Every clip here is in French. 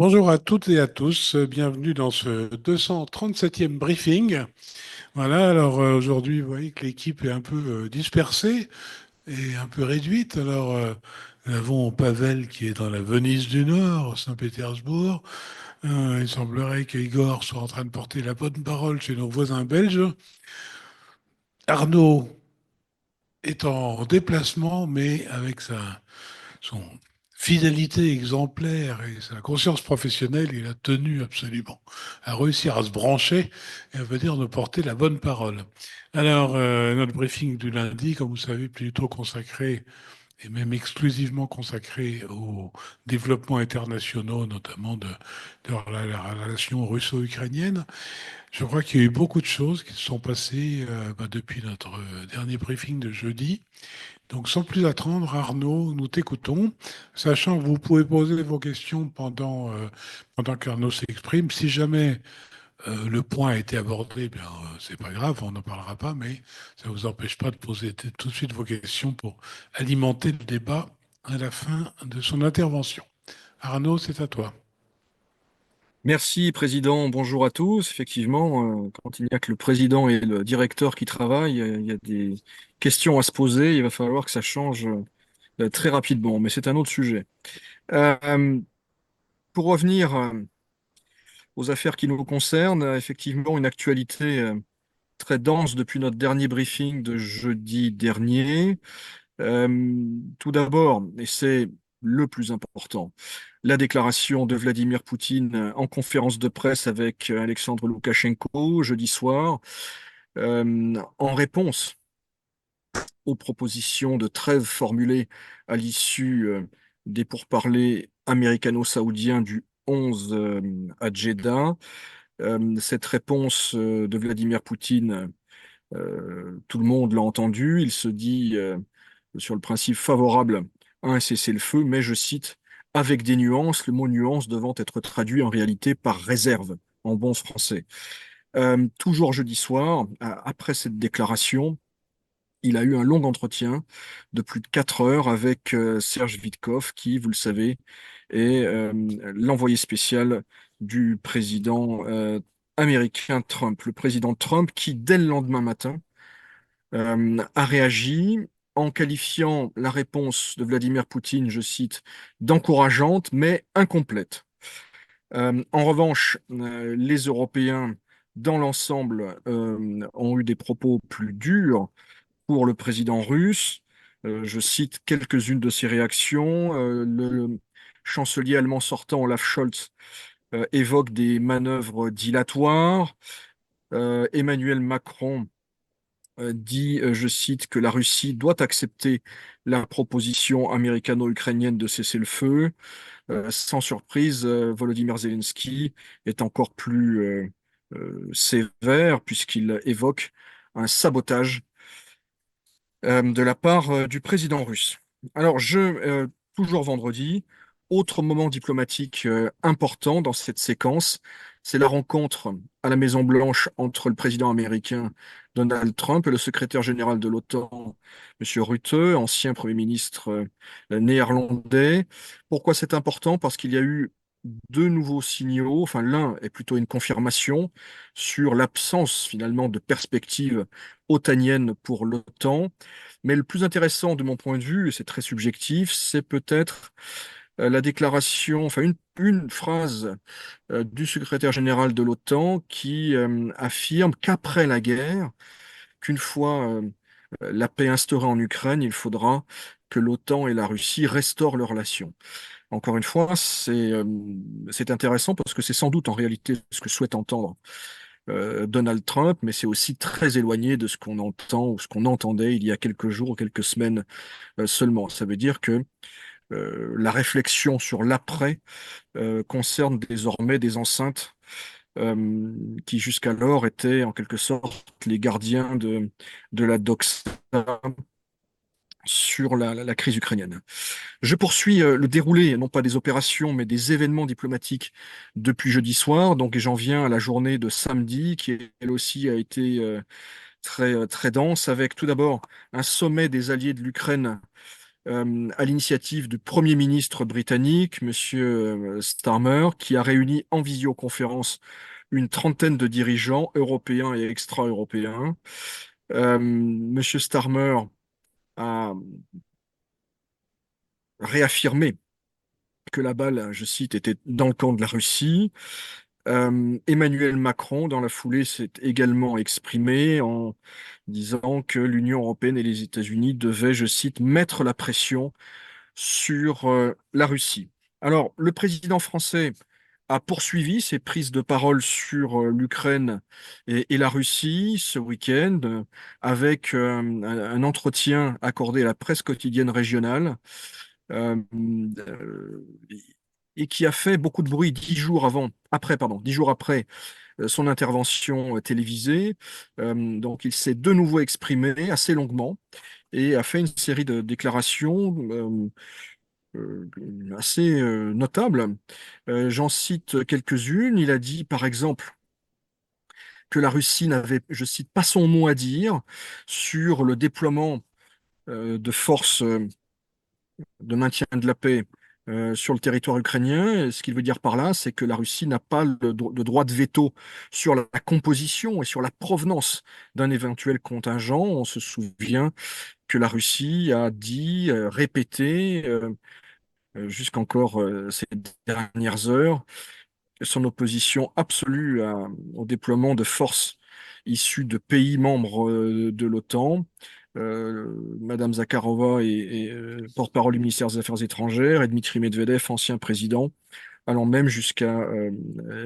Bonjour à toutes et à tous, bienvenue dans ce 237e briefing. Voilà, alors aujourd'hui, vous voyez que l'équipe est un peu dispersée et un peu réduite. Alors, nous avons Pavel qui est dans la Venise du Nord, Saint-Pétersbourg. Il semblerait qu'Igor soit en train de porter la bonne parole chez nos voisins belges. Arnaud est en déplacement, mais avec son fidélité exemplaire et sa conscience professionnelle, il a tenu absolument à réussir à se brancher et à venir nous porter la bonne parole. Alors, notre briefing du lundi, comme vous savez, plutôt consacré et même exclusivement consacré aux développements internationaux, notamment de la relation russo-ukrainienne. Je crois qu'il y a eu beaucoup de choses qui se sont passées depuis notre dernier briefing de jeudi. Donc, sans plus attendre, Arnaud, nous t'écoutons, sachant que vous pouvez poser vos questions pendant qu'Arnaud s'exprime. Si jamais le point a été abordé, bien, c'est pas grave, on n'en parlera pas, mais ça ne vous empêche pas de poser tout de suite vos questions pour alimenter le débat à la fin de son intervention. Arnaud, c'est à toi. Merci, Président. Bonjour à tous. Effectivement, quand il n'y a que le président et le directeur qui travaillent, il y a des questions à se poser. Il va falloir que ça change très rapidement, mais c'est un autre sujet. Euh, pour revenir aux affaires qui nous concernent, effectivement, une actualité très dense depuis notre dernier briefing de jeudi dernier. Tout d'abord, et c'est le plus important, la déclaration de Vladimir Poutine en conférence de presse avec Alexandre Loukachenko jeudi soir, en réponse aux propositions de trêve formulées à l'issue des pourparlers américano-saoudiens du 11 à Jeddah. Cette réponse de Vladimir Poutine, tout le monde l'a entendu, il se dit sur le principe favorable à un cessez-le-feu, mais je cite, avec des nuances, le mot nuance devant être traduit en réalité par réserve, en bon français. Toujours jeudi soir, après cette déclaration, il a eu un long entretien de plus de 4 heures avec Serge Witkov, qui, vous le savez, est l'envoyé spécial du président américain Trump. Le président Trump qui, dès le lendemain matin, a réagi en qualifiant la réponse de Vladimir Poutine, je cite, d'encourageante mais incomplète. En revanche, les Européens, dans l'ensemble, ont eu des propos plus durs pour le président russe. Je cite quelques-unes de ses réactions. Le chancelier allemand sortant, Olaf Scholz, évoque des manœuvres dilatoires. Emmanuel Macron dit, je cite, que la Russie doit accepter la proposition américano-ukrainienne de cesser le feu. Sans surprise, Volodymyr Zelensky est encore plus sévère puisqu'il évoque un sabotage de la part du président russe. Alors, toujours vendredi, autre moment diplomatique important dans cette séquence, c'est la rencontre à la Maison-Blanche entre le président américain Donald Trump et le secrétaire général de l'OTAN, M. Rutte, ancien Premier ministre néerlandais. Pourquoi c'est important? Parce qu'il y a eu deux nouveaux signaux, enfin l'un est plutôt une confirmation sur l'absence finalement de perspective otanienne pour l'OTAN. Mais le plus intéressant de mon point de vue, et c'est très subjectif, c'est peut-être la déclaration, enfin une phrase du secrétaire général de l'OTAN qui affirme qu'après la guerre, qu'une fois la paix instaurée en Ukraine, il faudra que l'OTAN et la Russie restaurent leurs relations. Encore une fois, c'est intéressant parce que c'est sans doute en réalité ce que souhaite entendre Donald Trump, mais c'est aussi très éloigné de ce qu'on entend ou ce qu'on entendait il y a quelques jours ou quelques semaines seulement. Ça veut dire que la réflexion sur l'après concerne désormais des enceintes qui jusqu'alors étaient en quelque sorte les gardiens de la doxa sur la crise ukrainienne. Je poursuis le déroulé, non pas des opérations, mais des événements diplomatiques depuis jeudi soir. Donc, et j'en viens à la journée de samedi, qui elle aussi a été très dense, avec tout d'abord un sommet des alliés de l'Ukraine à l'initiative du Premier ministre britannique, Monsieur Starmer, qui a réuni en visioconférence une trentaine de dirigeants européens et extra-européens. Monsieur Starmer a réaffirmé que la balle, je cite, était dans le camp de la Russie. Emmanuel Macron, dans la foulée, s'est également exprimé en disant que l'Union européenne et les États-Unis devaient, je cite, mettre la pression sur la Russie. Alors, le président français a poursuivi ses prises de parole sur l'Ukraine et la Russie ce week-end avec un entretien accordé à la presse quotidienne régionale euh, et qui a fait beaucoup de bruit 10 jours après son intervention télévisée. Donc, il s'est de nouveau exprimé assez longuement et a fait une série de déclarations assez notables. J'en cite quelques-unes. Il a dit, par exemple, que la Russie n'avait, je cite, pas son mot à dire sur le déploiement de forces de maintien de la paix sur le territoire ukrainien. Et ce qu'il veut dire par là, c'est que la Russie n'a pas le droit de veto sur la composition et sur la provenance d'un éventuel contingent. On se souvient que la Russie a dit, répété, jusqu'encore ces dernières heures, son opposition absolue au déploiement de forces issues de pays membres de l'OTAN. Madame Zakharova est porte-parole du ministère des Affaires étrangères et Dmitri Medvedev, ancien président, allant même jusqu'à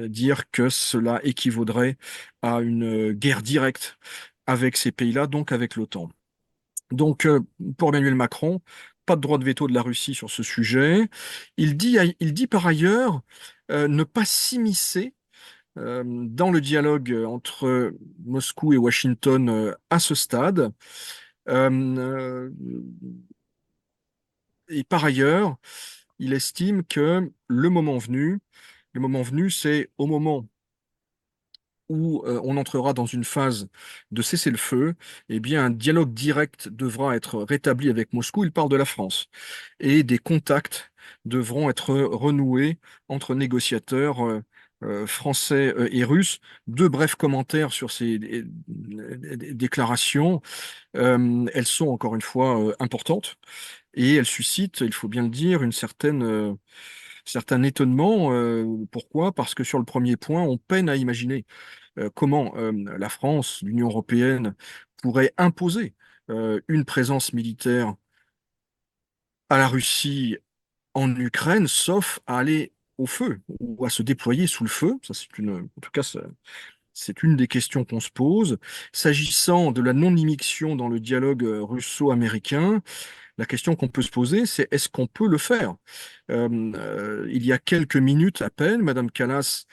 dire que cela équivaudrait à une guerre directe avec ces pays-là, donc avec l'OTAN. Donc, pour Emmanuel Macron, pas de droit de veto de la Russie sur ce sujet. Il dit par ailleurs ne pas s'immiscer dans le dialogue entre Moscou et Washington à ce stade. Euh, et par ailleurs, il estime que le moment venu, c'est au moment où on entrera dans une phase de cessez-le-feu, eh bien, un dialogue direct devra être rétabli avec Moscou. Il parle de la France. Et des contacts devront être renoués entre négociateurs français et russes. Deux brefs commentaires sur ces déclarations. Elles sont encore une fois importantes et elles suscitent, il faut bien le dire, certain étonnement. Pourquoi? Parce que sur le premier point, on peine à imaginer comment la France, l'Union européenne, pourrait imposer une présence militaire à la Russie en Ukraine, sauf à aller au feu ou à se déployer sous le feu. Ça, en tout cas, c'est une des questions qu'on se pose. S'agissant de la non-immixtion dans le dialogue russo-américain, la question qu'on peut se poser, c'est est-ce qu'on peut le faire? Il y a quelques minutes à peine, Madame Kallas,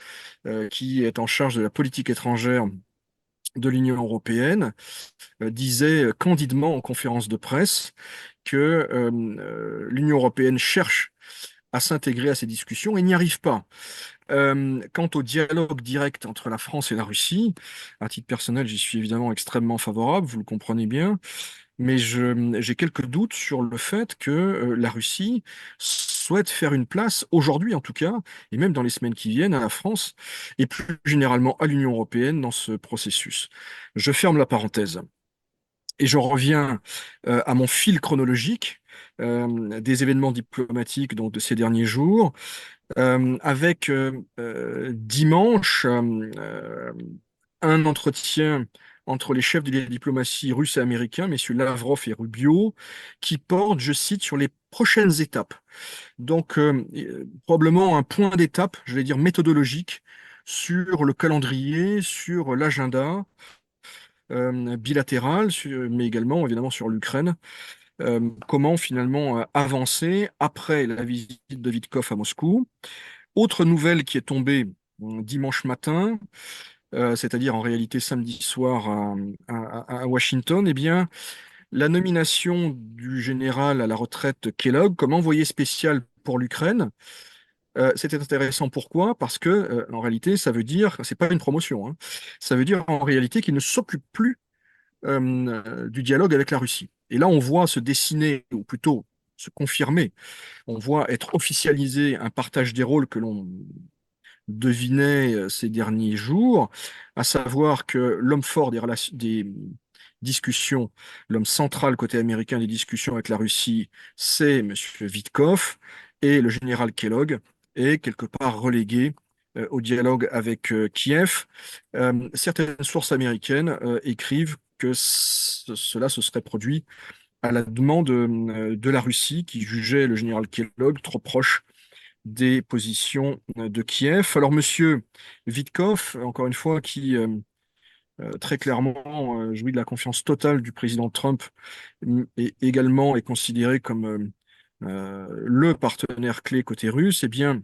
qui est en charge de la politique étrangère de l'Union européenne, disait candidement en conférence de presse que l'Union européenne cherche à s'intégrer à ces discussions et n'y arrive pas. Quant au dialogue direct entre la France et la Russie, à titre personnel, j'y suis évidemment extrêmement favorable, vous le comprenez bien, mais j'ai quelques doutes sur le fait que la Russie souhaite faire une place, aujourd'hui en tout cas, et même dans les semaines qui viennent, à la France et plus généralement à l'Union européenne dans ce processus. Je ferme la parenthèse. Et j'en reviens à mon fil chronologique des événements diplomatiques donc, de ces derniers jours, avec dimanche un entretien entre les chefs de la diplomatie russe et américain, messieurs Lavrov et Rubio, qui porte, je cite, sur les prochaines étapes. Donc, probablement un point d'étape, je vais dire méthodologique, sur le calendrier, sur l'agenda bilatéral, mais également évidemment sur l'Ukraine. Comment finalement avancer après la visite de Witkoff à Moscou. Autre nouvelle qui est tombée dimanche matin, c'est-à-dire en réalité samedi soir à Washington, eh bien, la nomination du général à la retraite Kellogg comme envoyé spécial pour l'Ukraine. C'était intéressant. Pourquoi? Parce que en réalité, ça veut dire, c'est pas une promotion, hein, ça veut dire en réalité qu'il ne s'occupe plus du dialogue avec la Russie. Et là, on voit se dessiner, ou plutôt se confirmer. On voit être officialisé un partage des rôles que l'on devinait ces derniers jours, à savoir que l'homme fort des discussions, l'homme central côté américain des discussions avec la Russie, c'est M. Witkoff, et le général Kellogg est quelque part relégué au dialogue avec Kiev. Certaines sources américaines écrivent que cela se serait produit à la demande de la Russie, qui jugeait le général Kellogg trop proche des positions de Kiev. Alors, Monsieur Witkoff, encore une fois, qui très clairement jouit de la confiance totale du président Trump, et également est considéré comme le partenaire clé côté russe, eh bien,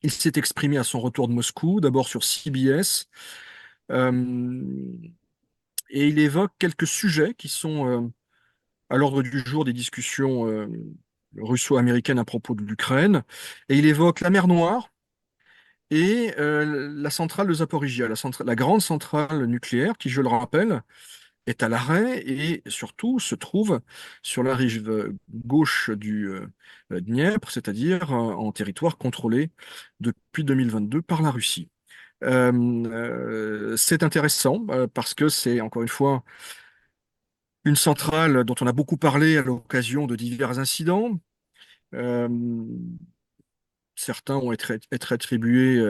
il s'est exprimé à son retour de Moscou, d'abord sur CBS, euh, et il évoque quelques sujets qui sont à l'ordre du jour des discussions russo-américaines à propos de l'Ukraine, et il évoque la mer Noire, et la centrale de Zaporizhia, la grande centrale nucléaire qui, je le rappelle, est à l'arrêt et surtout se trouve sur la rive gauche du Dniepr, c'est-à-dire en territoire contrôlé depuis 2022 par la Russie. C'est intéressant parce que c'est encore une fois une centrale dont on a beaucoup parlé à l'occasion de divers incidents. Euh, Certains ont être attribués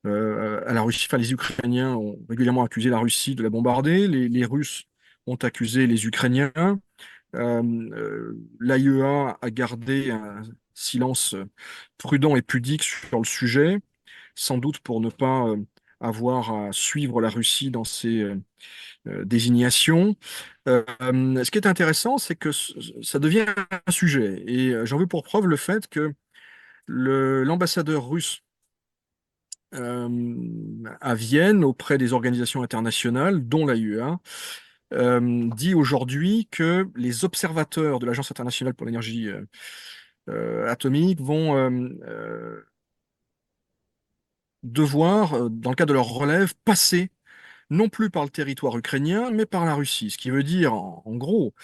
à la Russie. Enfin, les Ukrainiens ont régulièrement accusé la Russie de la bombarder. Les Russes ont accusé les Ukrainiens. L'AIEA a gardé un silence prudent et pudique sur le sujet, sans doute pour ne pas avoir à suivre la Russie dans ses désignations. Ce qui est intéressant, c'est que ça devient un sujet. Et j'en veux pour preuve le fait que l'ambassadeur russe à Vienne auprès des organisations internationales, dont l'AIEA, dit aujourd'hui que les observateurs de l'Agence internationale pour l'énergie atomique vont devoir, dans le cadre de leur relève, passer non plus par le territoire ukrainien, mais par la Russie. Ce qui veut dire, en gros,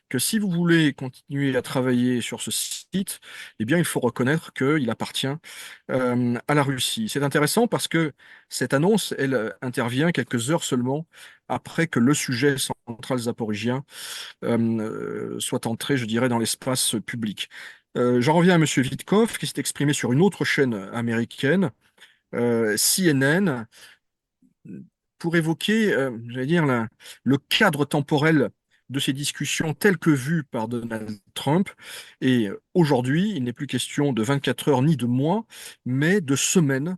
que si vous voulez continuer à travailler sur ce site, eh bien, il faut reconnaître qu'il appartient à la Russie. C'est intéressant parce que cette annonce, elle intervient quelques heures seulement après que le sujet central zaporigien soit entré, je dirais, dans l'espace public. J'en reviens à M. Witkoff, qui s'est exprimé sur une autre chaîne américaine, CNN, pour évoquer, j'allais dire, le cadre temporel de ces discussions telles que vues par Donald Trump. Et aujourd'hui, il n'est plus question de 24 heures ni de mois, mais de semaines,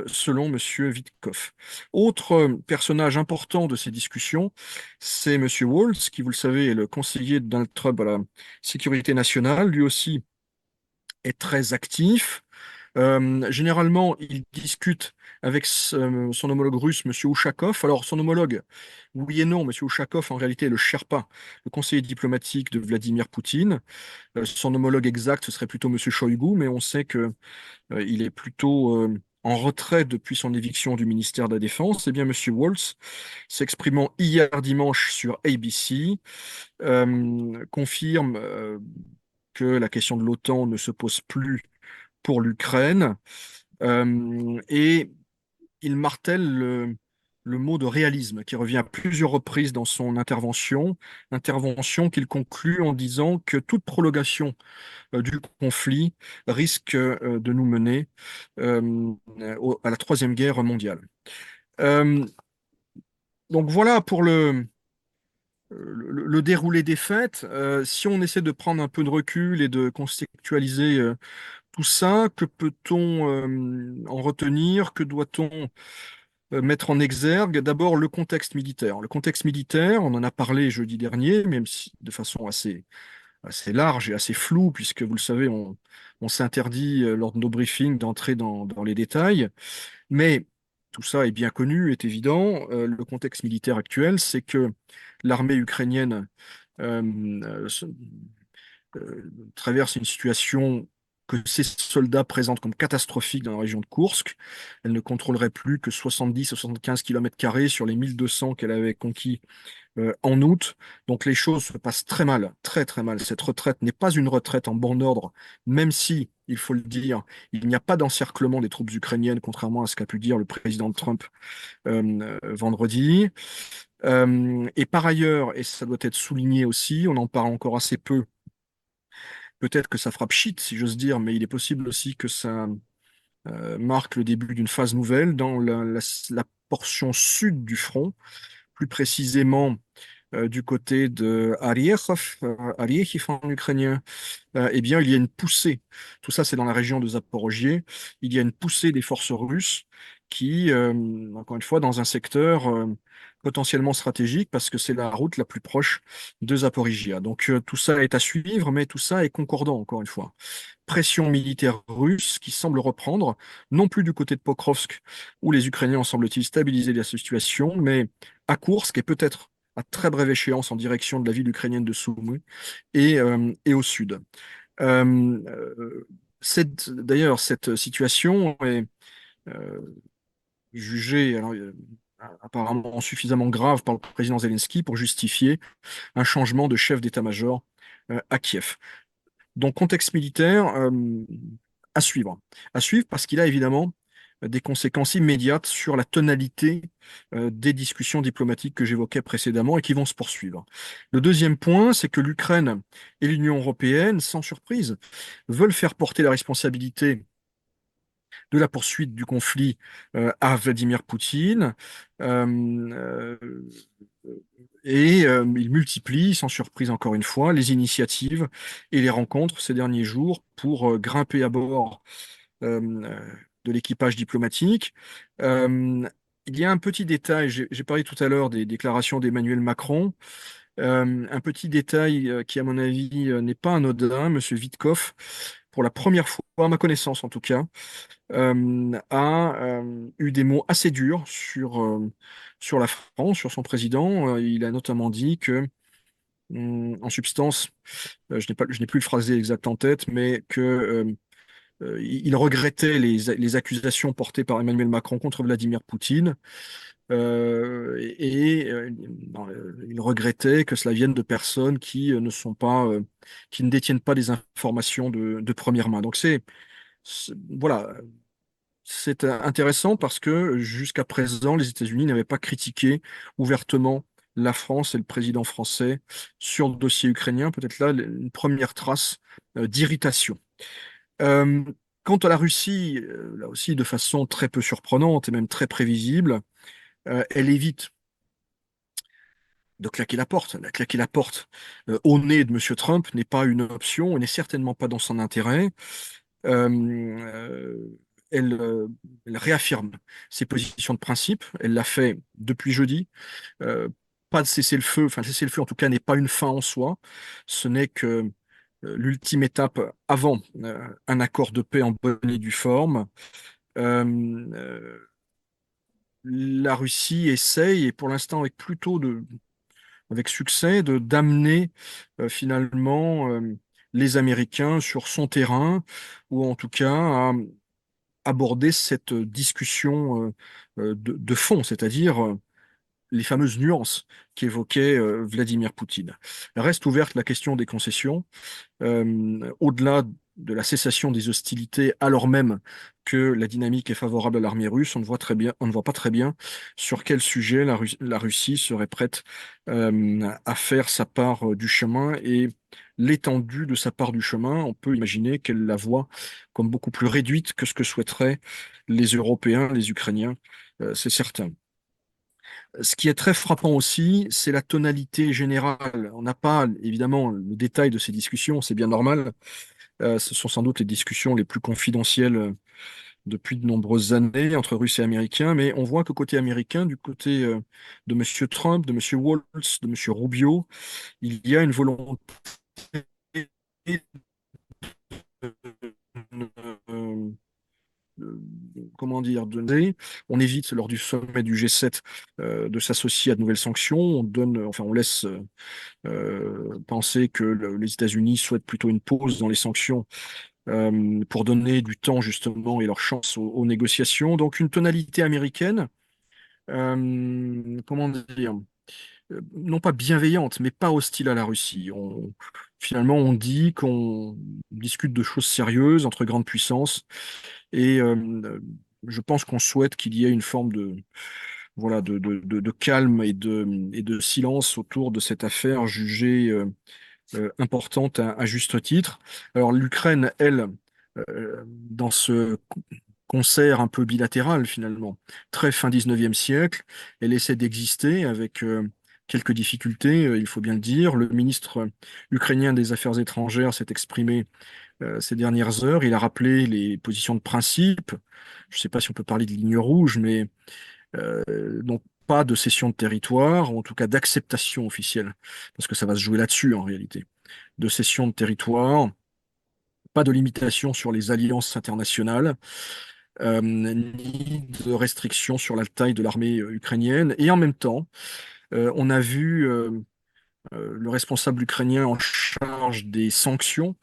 selon Monsieur Witkoff. Autre personnage important de ces discussions, c'est Monsieur Waltz, qui, vous le savez, est le conseiller de Donald Trump à la sécurité nationale. Lui aussi est très actif. Généralement, il discute avec son homologue russe, M. Ushakov. Alors, son homologue, oui et non, M. Ushakov, en réalité, est le Sherpa, le conseiller diplomatique de Vladimir Poutine. Son homologue exact, ce serait plutôt M. Shoigu, mais on sait que il est plutôt en retrait depuis son éviction du ministère de la Défense. Eh bien, M. Waltz, s'exprimant hier dimanche sur ABC, confirme que la question de l'OTAN ne se pose plus pour l'Ukraine. Et il martèle le mot de réalisme qui revient à plusieurs reprises dans son intervention qu'il conclut en disant que toute prolongation du conflit risque de nous mener à la Troisième Guerre mondiale. Euh, donc voilà pour le déroulé des faits. Si on essaie de prendre un peu de recul et de contextualiser tout ça, que peut-on en retenir? Que doit-on mettre en exergue? D'abord, le contexte militaire. Le contexte militaire, on en a parlé jeudi dernier, même si de façon assez large et assez floue, puisque vous le savez, on s'interdit lors de nos briefings d'entrer dans les détails. Mais tout ça est bien connu, est évident. Le contexte militaire actuel, c'est que l'armée ukrainienne euh, traverse une situation que ces soldats présentent comme catastrophique dans la région de Koursk. Elle ne contrôlerait plus que 70 à 75 km² sur les 1200 qu'elle avait conquis en août. Donc les choses se passent très mal, très très mal. Cette retraite n'est pas une retraite en bon ordre, même si, il faut le dire, il n'y a pas d'encerclement des troupes ukrainiennes, contrairement à ce qu'a pu dire le président Trump vendredi. Et par ailleurs, et ça doit être souligné aussi, on en parle encore assez peu, peut-être que ça fera pchit, si j'ose dire, mais il est possible aussi que ça marque le début d'une phase nouvelle dans la portion sud du front, plus précisément du côté de Ariékov en ukrainien, eh bien, il y a une poussée. Tout ça, c'est dans la région de Zaporogié. Il y a une poussée des forces russes qui, encore une fois, dans un secteur potentiellement stratégique parce que c'est la route la plus proche de Zaporizhia. Donc, tout ça est à suivre, mais tout ça est concordant, encore une fois. Pression militaire russe qui semble reprendre, non plus du côté de Pokrovsk, où les Ukrainiens ont, semble-t-il, stabilisé la situation, mais à Koursk et peut-être à très brève échéance en direction de la ville ukrainienne de Soumy et au sud. Euh, D'ailleurs, cette situation est euh, jugée alors, apparemment suffisamment grave par le président Zelensky pour justifier un changement de chef d'état-major à Kiev. Donc, contexte militaire à suivre. À suivre parce qu'il a évidemment des conséquences immédiates sur la tonalité des discussions diplomatiques que j'évoquais précédemment et qui vont se poursuivre. Le deuxième point, c'est que l'Ukraine et l'Union européenne, sans surprise, veulent faire porter la responsabilité de la poursuite du conflit à Vladimir Poutine. Euh, euh, il multiplie, sans surprise encore une fois, les initiatives et les rencontres ces derniers jours pour grimper à bord euh, de l'équipage diplomatique. Euh, il y a un petit détail, j'ai parlé tout à l'heure des déclarations d'Emmanuel Macron. Un petit détail qui, à mon avis, n'est pas anodin. Monsieur Witkoff, pour la première fois, à ma connaissance en tout cas, a eu des mots assez durs sur la France, sur son président. Il a notamment dit que, en substance, je n'ai plus le phrasé exact en tête, mais que il regrettait les accusations portées par Emmanuel Macron contre Vladimir Poutine non, il regrettait que cela vienne de personnes qui ne sont pas, qui ne détiennent pas des informations de première main. Donc voilà, c'est intéressant parce que jusqu'à présent, les États-Unis n'avaient pas critiqué ouvertement la France et le président français sur le dossier ukrainien. Peut-être là une première trace d'irritation. Euh, Quant à la Russie, là aussi de façon très peu surprenante et même très prévisible, elle évite de claquer la porte. La claquer la porte au nez de M. Trump n'est pas une option et n'est certainement pas dans son intérêt. Euh, euh, elle, euh, Elle réaffirme ses positions de principe. Elle l'a fait depuis jeudi. Euh, Pas de cessez-le-feu, enfin, le cessez-le-feu en tout cas n'est pas une fin en soi. Ce n'est que l'ultime étape avant un accord de paix en bonne et due forme. Euh, euh, la Russie essaye, et pour l'instant avec succès, de d'amener finalement les Américains sur son terrain, ou en tout cas à aborder cette discussion de fond, c'est-à-dire les fameuses nuances qu'évoquait Vladimir Poutine. Reste ouverte la question des concessions au-delà de la cessation des hostilités, alors même que la dynamique est favorable à l'armée russe, on ne voit pas très bien sur quel sujet la Russie serait prête à faire sa part du chemin et l'étendue de sa part du chemin. On peut imaginer qu'elle la voit comme beaucoup plus réduite que ce que souhaiteraient les Européens, les Ukrainiens, c'est certain. Ce qui est très frappant aussi, c'est la tonalité générale. On n'a pas évidemment le détail de ces discussions, c'est bien normal. Ce sont sans doute les discussions les plus confidentielles depuis de nombreuses années entre Russes et Américains, mais on voit que côté américain, du côté de M. Trump, de M. Waltz, de M. Rubio, il y a une volonté euh, comment dire, on évite lors du sommet du G7 de s'associer à de nouvelles sanctions. On laisse penser que les États-Unis souhaitent plutôt une pause dans les sanctions pour donner du temps justement et leur chance aux négociations. Donc une tonalité américaine, comment dire, non pas bienveillante, mais pas hostile à la Russie. Finalement, on dit qu'on discute de choses sérieuses entre grandes puissances et je pense qu'on souhaite qu'il y ait une forme de, voilà, de calme et de silence autour de cette affaire jugée importante à juste titre. Alors l'Ukraine, elle, dans ce concert un peu bilatéral finalement, très fin 19e siècle, elle essaie d'exister avec quelques difficultés, il faut bien le dire. Le ministre ukrainien des Affaires étrangères s'est exprimé ces dernières heures. Il a rappelé les positions de principe. Je ne sais pas si on peut parler de ligne rouge, mais donc pas de cession de territoire, ou en tout cas d'acceptation officielle, parce que ça va se jouer là-dessus en réalité. De cession de territoire, pas de limitation sur les alliances internationales, ni de restrictions sur la taille de l'armée ukrainienne. Et en même temps, on a vu le responsable ukrainien en charge des sanctions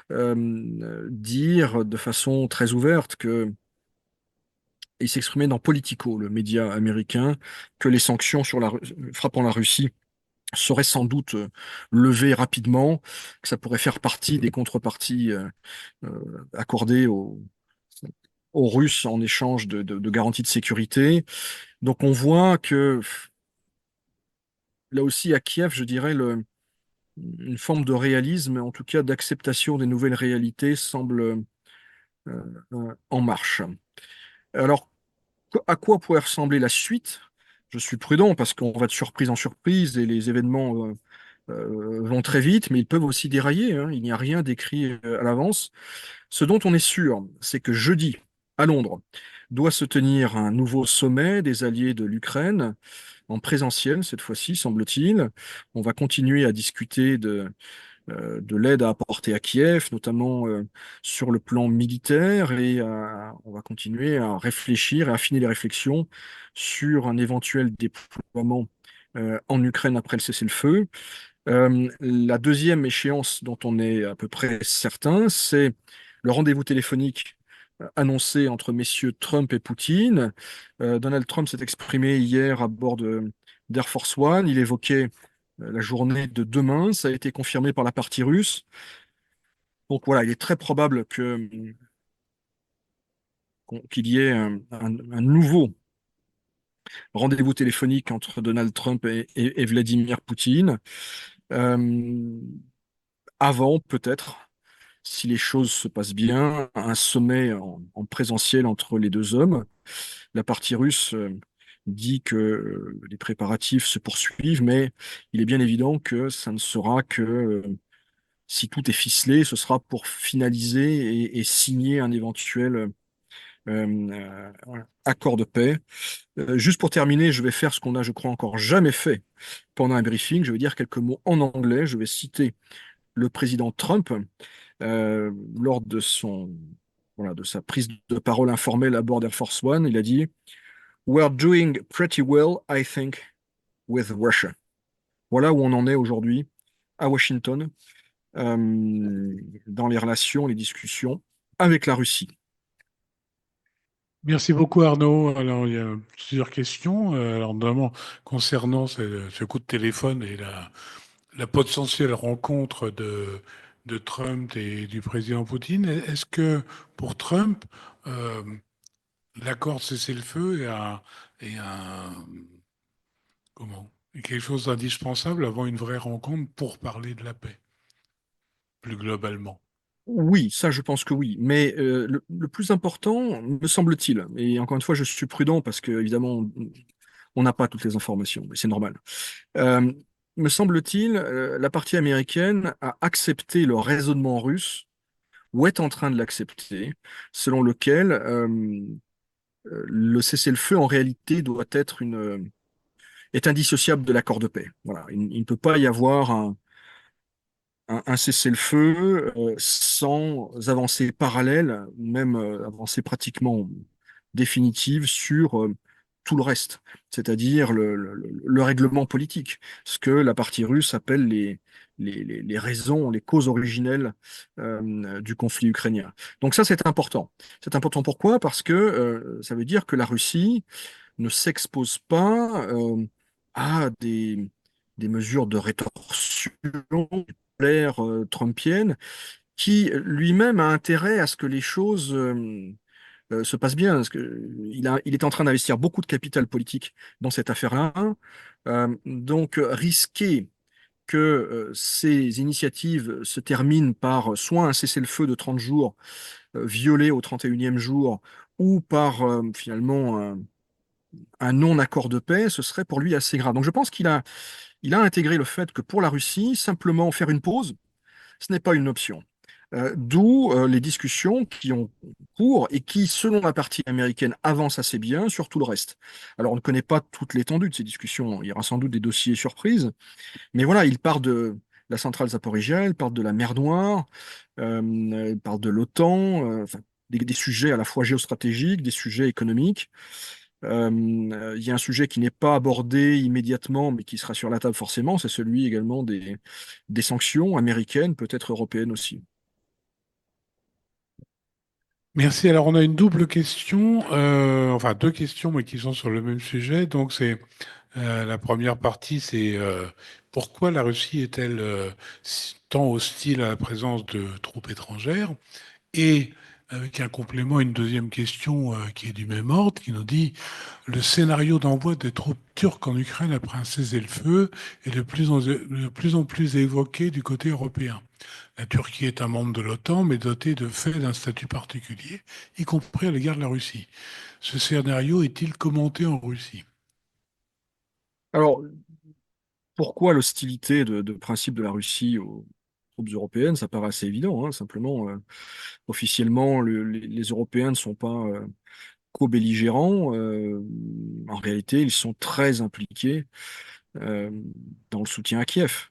dire de façon très ouverte que il s'exprimait dans Politico, le média américain, que les sanctions sur frappant la Russie seraient sans doute levées rapidement, que ça pourrait faire partie des contreparties accordées aux Russes en échange de garanties de sécurité. Donc on voit que là aussi à Kiev, je dirais, une forme de réalisme, en tout cas d'acceptation des nouvelles réalités, semble en marche. Alors, à quoi pourrait ressembler la suite? Je suis prudent parce qu'on va de surprise en surprise et les événements vont très vite, mais ils peuvent aussi dérailler, hein. Il n'y a rien d'écrit à l'avance. Ce dont on est sûr, c'est que jeudi, à Londres, doit se tenir un nouveau sommet des alliés de l'Ukraine, en présentiel cette fois-ci, semble-t-il. On va continuer à discuter de l'aide à apporter à Kiev, notamment sur le plan militaire, et on va continuer à réfléchir et affiner les réflexions sur un éventuel déploiement en Ukraine après le cessez-le-feu. La deuxième échéance dont on est à peu près certain, c'est le rendez-vous téléphonique annoncé entre messieurs Trump et Poutine. Donald Trump s'est exprimé hier à bord d'Air Force One. Il évoquait la journée de demain. Ça a été confirmé par la partie russe. Donc voilà, il est très probable qu'il y ait un nouveau rendez-vous téléphonique entre Donald Trump et Vladimir Poutine. Euh, Avant, peut-être, si les choses se passent bien, un sommet en présentiel entre les deux hommes. La partie russe dit que les préparatifs se poursuivent, mais il est bien évident que ça ne sera que, si tout est ficelé, ce sera pour finaliser et signer un éventuel accord de paix. Juste pour terminer, je vais faire ce qu'on a, je crois, encore jamais fait pendant un briefing. Je vais dire quelques mots en anglais. Je vais citer le président Trump lors de voilà, de sa prise de parole informelle à bord d'Air Force One. Il a dit "We're doing pretty well, I think, with Russia." Voilà où on en est aujourd'hui à Washington dans les relations, les discussions avec la Russie. Merci beaucoup Arnaud. Alors, il y a plusieurs questions. Alors, notamment concernant ce coup de téléphone et la potentielle rencontre de Trump et du président Poutine. Est-ce que pour Trump, euh, l'accord de cessez-le-feu est quelque chose d'indispensable avant une vraie rencontre pour parler de la paix, plus globalement? Oui, ça je pense que oui. Mais le plus important, me semble-t-il, et encore une fois je suis prudent parce que évidemment on n'a pas toutes les informations, mais c'est normal. Euh, Me semble-t-il, la partie américaine a accepté le raisonnement russe, ou est en train de l'accepter, selon lequel le cessez-le-feu en réalité doit être est indissociable de l'accord de paix. Voilà, il ne peut pas y avoir un cessez-le-feu sans avancée parallèle, même avancée pratiquement définitive sur tout le reste, c'est-à-dire le règlement politique, ce que la partie russe appelle les raisons, les causes originelles du conflit ukrainien. Donc ça, c'est important. C'est important pourquoi? Parce que ça veut dire que la Russie ne s'expose pas à des mesures de rétorsion trumpienne, qui lui-même a intérêt à ce que les choses se passent bien, parce que il est en train d'investir beaucoup de capital politique dans cette affaire-là. Donc, risquer que ces initiatives se terminent par soit un cessez-le-feu de 30 jours violé au 31e jour, ou par finalement un non-accord de paix, ce serait pour lui assez grave. Donc je pense il a intégré le fait que pour la Russie, simplement faire une pause, ce n'est pas une option. D'où les discussions qui ont cours et qui, selon la partie américaine, avancent assez bien sur tout le reste. Alors, on ne connaît pas toute l'étendue de ces discussions. Il y aura sans doute des dossiers surprises. Mais voilà, il part de la centrale Zaporizhia, il part de la mer Noire, il part de l'OTAN, enfin, des sujets à la fois géostratégiques, des sujets économiques. Il y a un sujet qui n'est pas abordé immédiatement, mais qui sera sur la table forcément, c'est celui également des sanctions américaines, peut-être européennes aussi. Merci. Alors, on a une double question, enfin deux questions, mais qui sont sur le même sujet. Donc, c'est la première partie, c'est pourquoi la Russie est-elle tant hostile à la présence de troupes étrangères? Et avec un complément, une deuxième question qui est du même ordre, qui nous dit le scénario d'envoi des troupes turques en Ukraine après un cessez-le-feu est de plus en plus évoqué du côté européen. La Turquie est un membre de l'OTAN, mais doté de fait d'un statut particulier, y compris à l'égard de la Russie. Ce scénario est-il commenté en Russie? Alors, pourquoi l'hostilité de principe de la Russie aux troupes européennes? Ça paraît assez évident, hein. Simplement, officiellement, les Européens ne sont pas co-belligérants. En réalité, ils sont très impliqués euh, dans le soutien à Kiev.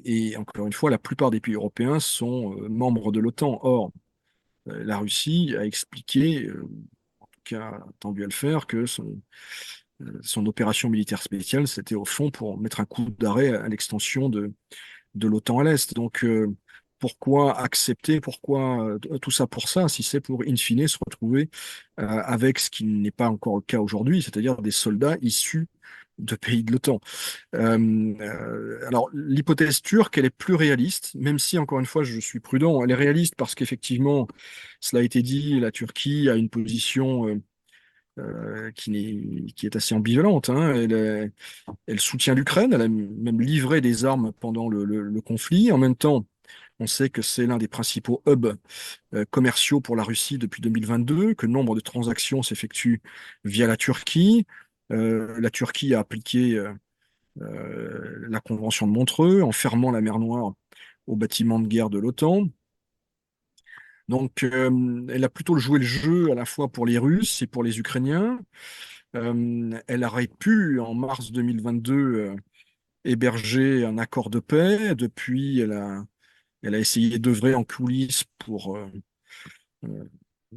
Et encore une fois, la plupart des pays européens sont membres de l'OTAN. Or, la Russie a expliqué, en tout cas a tendu à le faire, que son opération militaire spéciale, c'était au fond pour mettre un coup d'arrêt à l'extension de l'OTAN à l'Est. Donc, pourquoi accepter, pourquoi tout ça pour ça, si c'est pour, in fine, se retrouver avec ce qui n'est pas encore le cas aujourd'hui, c'est-à-dire des soldats issus de pays de l'OTAN. Alors, l'hypothèse turque, elle est plus réaliste, même si, encore une fois, je suis prudent. Elle est réaliste parce qu'effectivement, cela a été dit, la Turquie a une position qui est assez ambivalente, hein. Elle soutient l'Ukraine, elle a même livré des armes pendant le conflit. En même temps, on sait que c'est l'un des principaux hubs commerciaux pour la Russie depuis 2022, que nombre de transactions s'effectuent via la Turquie. La Turquie a appliqué la Convention de Montreux en fermant la mer Noire aux bâtiments de guerre de l'OTAN. Donc, elle a plutôt joué le jeu à la fois pour les Russes et pour les Ukrainiens. Elle aurait pu, en mars 2022, héberger un accord de paix. Depuis, elle a essayé d'œuvrer en coulisses pour euh,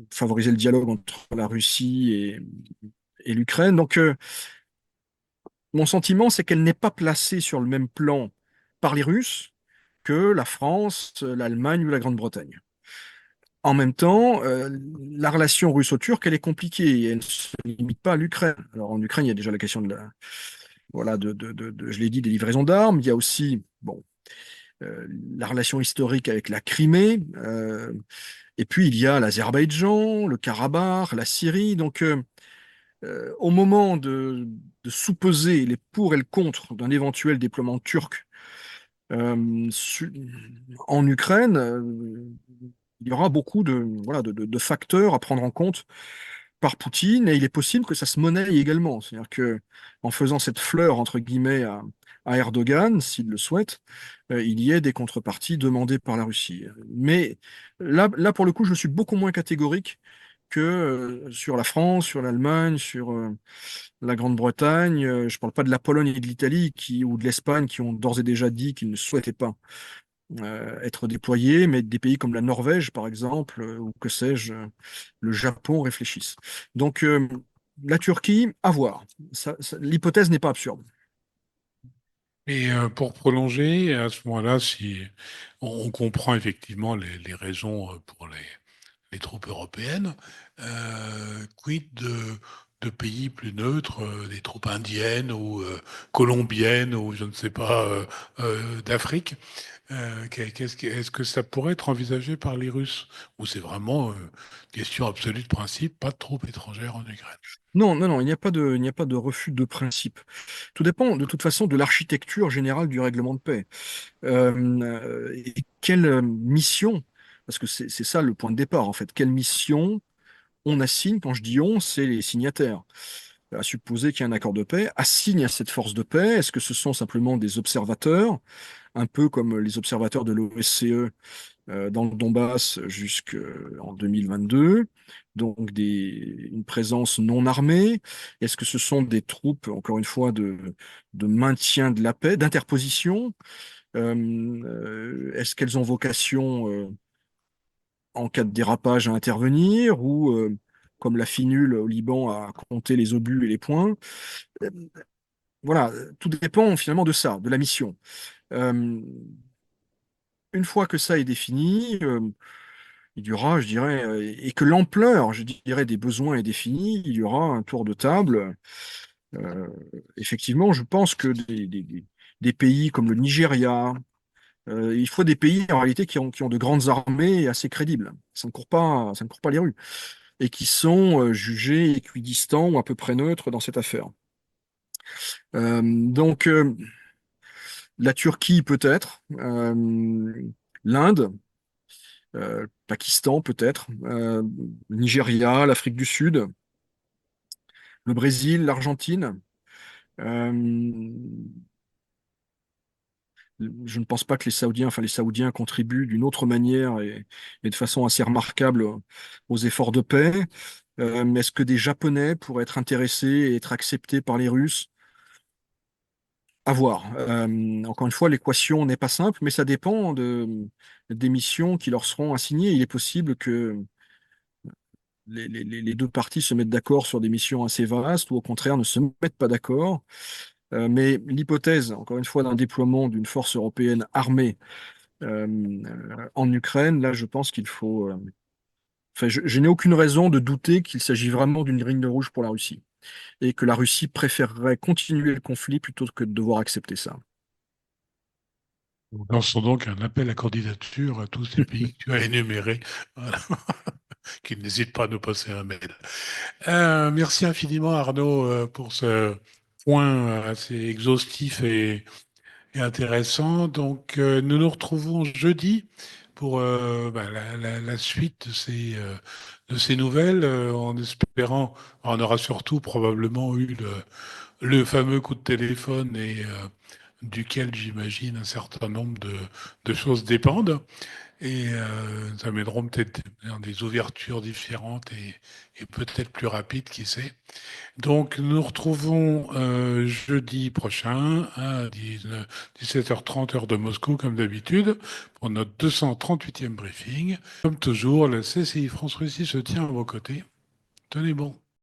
favoriser le dialogue entre la Russie et l'Ukraine. Donc, mon sentiment, c'est qu'elle n'est pas placée sur le même plan par les Russes que la France, l'Allemagne ou la Grande-Bretagne. En même temps, la relation russo-turque, elle est compliquée et elle ne se limite pas à l'Ukraine. Alors en Ukraine, il y a déjà la question voilà, je l'ai dit, des livraisons d'armes. Il y a aussi, bon, la relation historique avec la Crimée. Et puis il y a l'Azerbaïdjan, le Karabakh, la Syrie. Donc au moment de sous-peser les pour et le contre d'un éventuel déploiement turc su- en Ukraine, il y aura beaucoup voilà, de facteurs à prendre en compte par Poutine, et il est possible que ça se monnaie également. C'est-à-dire que en faisant cette fleur, entre guillemets, à Erdogan, s'il le souhaite, il y ait des contreparties demandées par la Russie. Mais là, pour le coup, je suis beaucoup moins catégorique que sur la France, sur l'Allemagne, sur la Grande-Bretagne. Je ne parle pas de la Pologne et de l'Italie ou de l'Espagne qui ont d'ores et déjà dit qu'ils ne souhaitaient pas être déployés, mais des pays comme la Norvège, par exemple, ou que sais-je, le Japon réfléchissent. Donc, la Turquie, à voir. L'hypothèse n'est pas absurde. Et pour prolonger, à ce moment-là, si on comprend effectivement les raisons pour les troupes européennes, quid de pays plus neutres, des troupes indiennes ou colombiennes ou je ne sais pas, d'Afrique. Est-ce que ça pourrait être envisagé par les Russes? Ou c'est vraiment question absolue de principe, pas de troupes étrangères en Ukraine? Non, non, non, il n'y a pas de refus de principe. Tout dépend de toute façon de l'architecture générale du règlement de paix. Et quelle mission, parce que c'est ça le point de départ en fait, quelle mission on assigne, quand je dis on, c'est les signataires. À supposer qu'il y a un accord de paix, assigne à cette force de paix, est-ce que ce sont simplement des observateurs, un peu comme les observateurs de l'OSCE dans le Donbass jusqu'en 2022, donc une présence non armée? Est-ce que ce sont des troupes, encore une fois, de maintien de la paix, d'interposition? Est-ce qu'elles ont vocation, en cas de dérapage, à intervenir ou, comme la finule au Liban, à compter les obus et les points? Euh, Voilà, tout dépend finalement de ça, de la mission. Euh, une fois que ça est défini, il y aura, je dirais, et que l'ampleur, je dirais, des besoins est définie, il y aura un tour de table. Euh, effectivement, je pense que des pays comme le Nigeria, il faut des pays en réalité qui ont de grandes armées assez crédibles. Ça ne court pas les rues et qui sont jugés équidistants ou à peu près neutres dans cette affaire. Donc, la Turquie peut-être, l'Inde, Pakistan peut-être, le Nigeria, l'Afrique du Sud, le Brésil, l'Argentine. Euh, je ne pense pas que les Saoudiens contribuent d'une autre manière et de façon assez remarquable aux efforts de paix. Est-ce que des Japonais pourraient être intéressés et être acceptés par les Russes? À voir. Encore une fois, l'équation n'est pas simple, mais ça dépend des missions qui leur seront assignées. Il est possible que les deux parties se mettent d'accord sur des missions assez vastes ou au contraire ne se mettent pas d'accord. Mais l'hypothèse, encore une fois, d'un déploiement d'une force européenne armée en Ukraine, là, je pense qu'il faut. Enfin, je n'ai aucune raison de douter qu'il s'agit vraiment d'une ligne rouge pour la Russie et que la Russie préférerait continuer le conflit plutôt que de devoir accepter ça. Nous lançons donc un appel à candidature à tous ces pays que tu as énumérés, voilà, qu'ils n'hésitent pas à nous passer un mail. Merci infiniment Arnaud pour ce point assez exhaustif et intéressant. Donc nous nous retrouvons jeudi pour la suite de ces nouvelles, en espérant, on aura surtout probablement eu le fameux coup de téléphone et duquel j'imagine un certain nombre de choses dépendent. Et ça mèneront peut-être dans des ouvertures différentes et peut-être plus rapides, qui sait. Donc nous nous retrouvons jeudi prochain à 17h30 heure de Moscou, comme d'habitude, pour notre 238e briefing. Comme toujours, la CCI France-Russie se tient à vos côtés. Tenez bon.